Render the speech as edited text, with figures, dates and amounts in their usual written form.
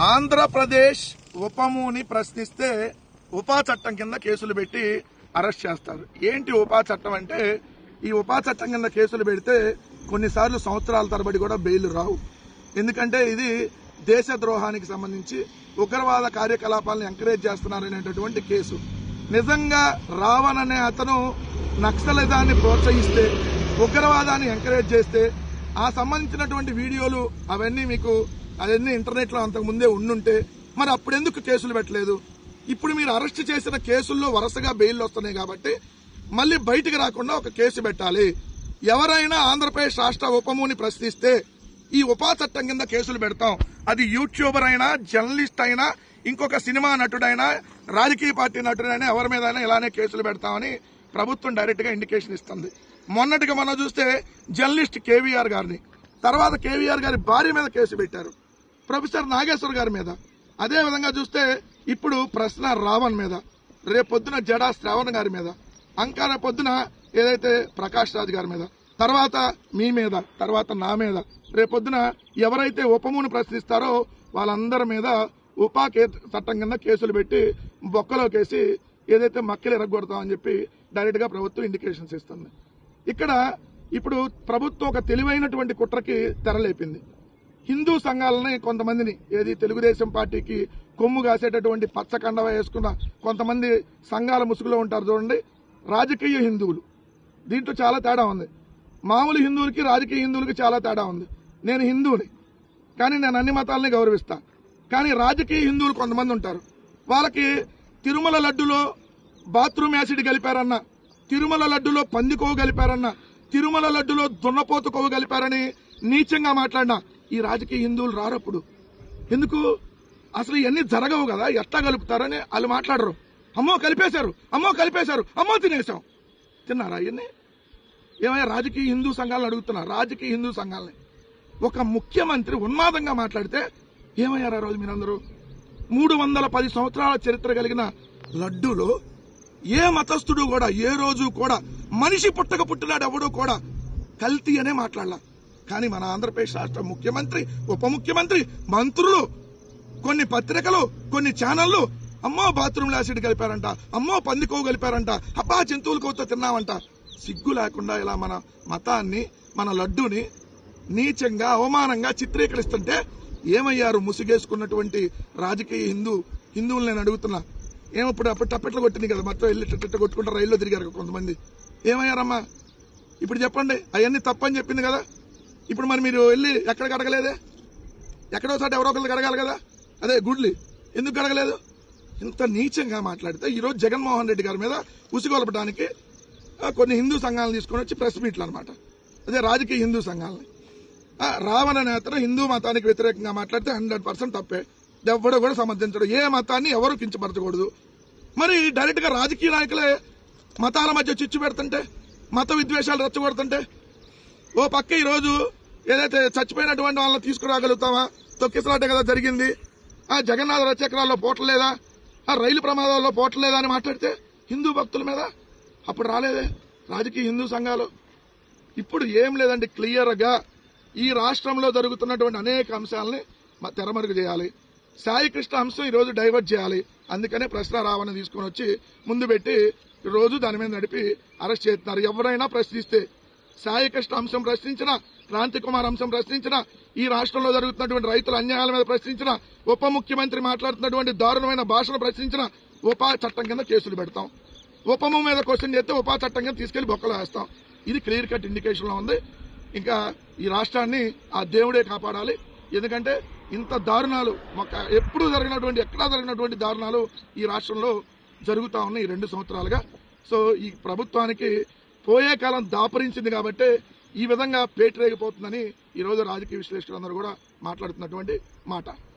ఆంధ్రప్రదేశ్ ఉపముని ప్రశ్నిస్తే ఉపా చట్టం కింద కేసులు పెట్టి అరెస్ట్ చేస్తారు. ఏంటి ఉపా చట్టం అంటే, ఈ ఉపా చట్టం కింద కేసులు పెడితే కొన్నిసార్లు సంవత్సరాల తరబడి కూడా బెయిల్ రావు. ఎందుకంటే ఇది దేశద్రోహానికి సంబంధించి ఉగ్రవాద కార్యకలాపాలను ఎంకరేజ్ చేస్తున్నారనేటటువంటి కేసు. నిజంగా రావణ్ అనే అతను నక్సలిజాన్ని ప్రోత్సహిస్తే, ఉగ్రవాదాన్ని ఎంకరేజ్ చేస్తే ఆ సంబంధించినటువంటి వీడియోలు అవన్నీ ఇంటర్నెట్ లో అంతకు ముందే ఉండుంటే మరి అప్పుడెందుకు కేసులు పెట్టలేదు? ఇప్పుడు మీరు అరెస్ట్ చేసిన కేసుల్లో వరుసగా బెయిల్ వస్తున్నాయి కాబట్టి మళ్ళీ బయటికి రాకుండా ఒక కేసు పెట్టాలి. ఎవరైనా ఆంధ్రప్రదేశ్ రాష్ట్ర ఉపముని ప్రశ్నిస్తే ఈ ఉపా చట్టం కింద కేసులు పెడతాం. అది యూట్యూబర్ అయినా, జర్నలిస్ట్ అయినా, ఇంకొక సినిమా నటుడైనా, రాజకీయ పార్టీ నటుడైనా ఎవరి మీదైనా ఇలానే కేసులు పెడతామని ప్రభుత్వం డైరెక్ట్ గా ఇండికేషన్ ఇస్తుంది. మొన్నటిగా మనం చూస్తే జర్నలిస్ట్ కేవీఆర్ గారిని, తర్వాత కేవీఆర్ గారి భార్య మీద కేసు పెట్టారు, ప్రొఫెసర్ నాగేశ్వర్ గారి మీద. అదే విధంగా చూస్తే ఇప్పుడు ప్రశ్న రావణ్ మీద, రేపొద్దున జడా శ్రావణ్ గారి మీద, అంకా రేపొద్దున ఏదైతే ప్రకాష్ రాజ్ గారి మీద, తర్వాత మీ మీద, తర్వాత నా మీద, రేపొద్దున ఎవరైతే ఉపమును ప్రశ్నిస్తారో వాళ్ళందరి మీద ఉపా చట్టం కింద కేసులు పెట్టి బొక్కలోకేసి ఏదైతే మక్కలు ఎరగొడతామని చెప్పి డైరెక్ట్ గా ప్రభుత్వం ఇండికేషన్స్ ఇస్తుంది. ఇక్కడ ఇప్పుడు ప్రభుత్వం ఒక తెలివైనటువంటి కుట్రకి తెరలేపింది. హిందూ సంఘాలని కొంతమందిని, ఏది తెలుగుదేశం పార్టీకి కొమ్ము కాసేటటువంటి పచ్చ కండవ వేసుకున్న కొంతమంది సంఘాల ముసుగులో ఉంటారు చూడండి, రాజకీయ హిందువులు. దీంట్లో చాలా తేడా ఉంది. మామూలు హిందువులకి రాజకీయ హిందువులకి చాలా తేడా ఉంది. నేను హిందువుని, కానీ నేను అన్ని మతాలని గౌరవిస్తా. కానీ రాజకీయ హిందువులు కొంతమంది ఉంటారు, వాళ్ళకి తిరుమల లడ్డులో బాత్రూమ్ యాసిడ్ కలిపారన్న, తిరుమల లడ్డులో పంది కొవ్వు కలిపారన్న, తిరుమల లడ్డులో దున్నపోతు కొవ్వు కలిపారని నీచంగా మాట్లాడినా ఈ రాజకీయ హిందువులు రారప్పుడు. ఎందుకు? అసలు ఇవన్నీ జరగవు కదా, ఎట్లా కలుపుతారని వాళ్ళు మాట్లాడరు. అమ్మో కలిపేశారు, అమ్మో కలిపేశారు, అమ్మో తినేశాం. తిన్నారా ఇవన్నీ? ఏమయ్యా రాజకీయ హిందూ సంఘాలను అడుగుతున్నారు, రాజకీయ హిందూ సంఘాలని. ఒక ముఖ్యమంత్రి ఉన్మాదంగా మాట్లాడితే ఏమయ్యారు ఆ రోజు మీరందరూ? 310 సంవత్సరాల చరిత్ర కలిగిన లడ్డూలో ఏ మతస్థుడు కూడా, ఏ రోజు కూడా, మనిషి పుట్టినాడు ఎవడో కూడా కల్తీ అనే మాట్లాడాల. కానీ మన ఆంధ్రప్రదేశ్ రాష్ట్ర ముఖ్యమంత్రి, ఉప ముఖ్యమంత్రి, మంత్రులు, కొన్ని పత్రికలు, కొన్ని ఛానళ్లు అమ్మో బాత్రూమ్ యాసిడ్ కలిపారంట, అమ్మో పంది కొవ్వు కలిపారంట, అబ్బా జంతువుల కొవ్వుతో తిన్నామంట. సిగ్గు లేకుండా ఇలా మన మతాన్ని, మన లడ్డూని నీచంగా, అవమానంగా చిత్రీకరిస్తుంటే ఏమయ్యారు ముసుగేసుకున్నటువంటి రాజకీయ హిందువులు? నేను అడుగుతున్నా. అప్పుడు టప్పెట్లు కొట్టింది కదా, మొత్తం వెళ్ళి టెట్ట కొట్టుకుంటూ రైల్లో తిరిగారు కొంతమంది. ఏమయ్యారమ్మా? ఇప్పుడు చెప్పండి. అవన్నీ తప్పని చెప్పింది కదా. ఇప్పుడు మరి మీరు వెళ్ళి ఎక్కడికి అడగలేదే? ఎక్కడో చోట ఎవరో ఒకరికి అడగాలి కదా. అదే గుడ్లి ఎందుకు అడగలేదు? ఇంత నీచంగా మాట్లాడితే ఈరోజు జగన్మోహన్ రెడ్డి గారి మీద ఉసిగొలపడానికి కొన్ని హిందూ సంఘాలను తీసుకొని వచ్చి ప్రెస్ మీట్లు అనమాట. అదే రాజకీయ హిందూ సంఘాలని. రావణ నేతను హిందూ మతానికి వ్యతిరేకంగా మాట్లాడితే 100% తప్పే. ఎవడో కూడా సమర్థించడు. ఏ మతాన్ని ఎవరు కించపరచకూడదు. మరి డైరెక్ట్ గా రాజకీయ నాయకులే మతాల మధ్య చిచ్చు పెడుతుంటే, మత విద్వేషాలు రెచ్చగొడుతుంటే, ఓ పక్క ఈ రోజు ఏదైతే చచ్చిపోయినటువంటి వాళ్ళని తీసుకురాగలుగుతామా? తొక్కిసలాటే కదా జరిగింది. జగన్నాథ రథచక్రాల్లో పోట్లేదా, రైలు ప్రమాదాల్లో పోట్లేదా అని మాట్లాడితే హిందూ భక్తుల మీద అప్పుడు రాలేదే రాజకీయ హిందూ సంఘాలు. ఇప్పుడు ఏం లేదండి, క్లియర్ గా ఈ రాష్ట్రంలో జరుగుతున్నటువంటి అనేక అంశాలని తెరమరుగు చేయాలి. సాయి కృష్ణ అంశం ఈ రోజు డైవర్ట్ చేయాలి. అందుకనే ప్రశ్న రావణ తీసుకుని వచ్చి ముందు పెట్టి రోజు దాని మీద నడిపి అరెస్ట్ చేస్తున్నారు. ఎవరైనా ప్రశ్నిస్తే, సాయి కృష్ణ అంశం ప్రశ్నించిన, క్రాంతి కుమార్ అంశం ప్రశ్నించిన, ఈ రాష్ట్రంలో జరుగుతున్నటువంటి రైతుల అన్యాయాల మీద ప్రశ్నించిన, ఉప ముఖ్యమంత్రి మాట్లాడుతున్నటువంటి దారుణమైన భాషను ప్రశ్నించిన ఉపా చట్టం కింద కేసులు పెడతాం. ఉపము మీద క్వశ్చన్ చేస్తే ఉపా చట్టం కింద తీసుకెళ్లి బొక్కలు వేస్తాం. ఇది క్లియర్ కట్ ఇండికేషన్ లో ఉంది. ఇంకా ఈ రాష్ట్రాన్ని ఆ దేవుడే కాపాడాలి. ఎందుకంటే ఇంత దారుణాలు ఎక్కడా జరిగినటువంటి దారుణాలు ఈ రాష్ట్రంలో జరుగుతా ఉన్నాయి 2 సంవత్సరాలుగా. సో ఈ ప్రభుత్వానికి పోయే కాలం దాపరించింది కాబట్టి ఈ విధంగా పేటరేగిపోతుందని ఈ రోజు రాజకీయ విశ్లేషకులందరూ కూడా మాట్లాడుతున్నటువంటి మాట.